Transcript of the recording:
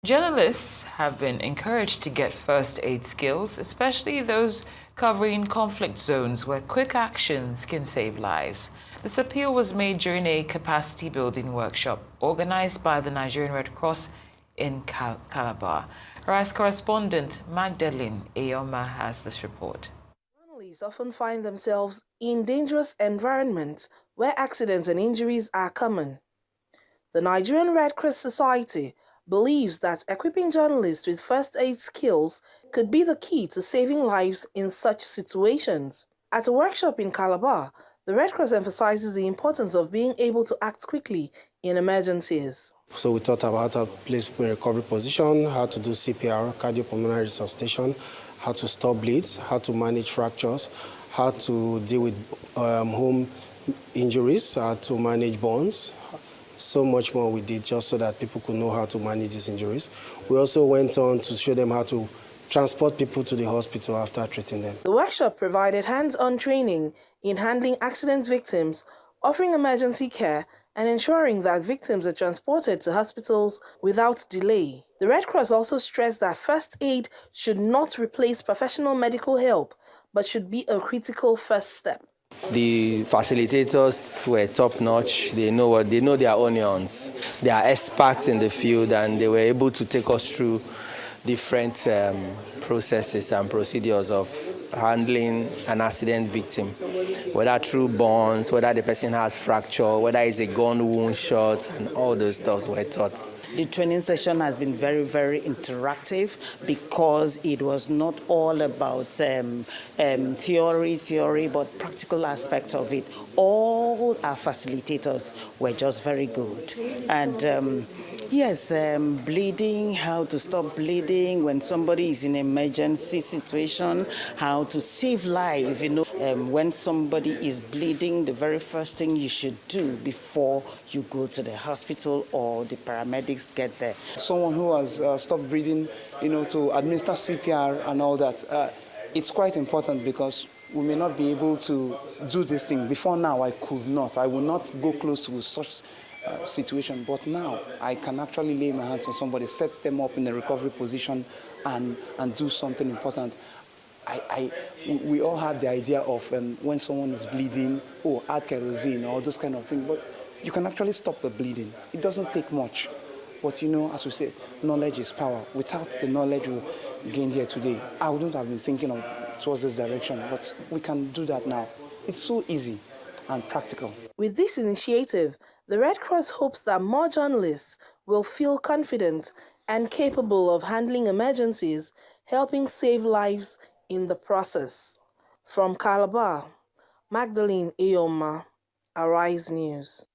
Journalists have been encouraged to get first aid skills, especially those covering conflict zones where quick actions can save lives. This appeal was made during a capacity building workshop organized by the Nigerian Red Cross in Calabar. Rice correspondent Magdalene Ayoma has this report. Journalists often find themselves in dangerous environments where accidents and injuries are common. The Nigerian Red Cross Society believes that equipping journalists with first aid skills could be the key to saving lives in such situations. At a workshop in Calabar, the Red Cross emphasizes the importance of being able to act quickly in emergencies. So we thought about how to place people in recovery position, how to do CPR, cardiopulmonary resuscitation, how to stop bleeds, how to manage fractures, how to deal with home injuries, how to manage burns. So much more we did just so that people could know how to manage these injuries. We also went on to show them how to transport people to the hospital after treating them. The workshop provided hands-on training in handling accident victims, offering emergency care, and ensuring that victims are transported to hospitals without delay. The Red Cross also stressed that first aid should not replace professional medical help, but should be a critical first step. The facilitators were top-notch. They know their onions. They are experts in the field, and they were able to take us through different processes and procedures of handling an accident victim, whether through burns, whether the person has fracture, whether it's a gun wound shot, and all those stuff were taught. The training session has been very, very interactive because it was not all about theory, but practical aspect of it. All our facilitators were just very good. And yes, bleeding, how to stop bleeding when somebody is in an emergency situation, how to save life. When somebody is bleeding, the very first thing you should do before you go to the hospital or the paramedics get there. Someone who has stopped breathing, to administer CPR and all that, it's quite important because we may not be able to do this thing. Before now, I could not. I will not go close to such situation, but now I can actually lay my hands on somebody, set them up in a recovery position and do something important. We all had the idea of when someone is bleeding, add kerosene or those kind of things, but you can actually stop the bleeding. It doesn't take much, but as we say, knowledge is power. Without the knowledge we gained here today, I wouldn't have been thinking towards this direction, but we can do that now. It's so easy and practical. With this initiative, the Red Cross hopes that more journalists will feel confident and capable of handling emergencies, helping save lives in the process. From Calabar, Magdalene Ayoma, Arise News.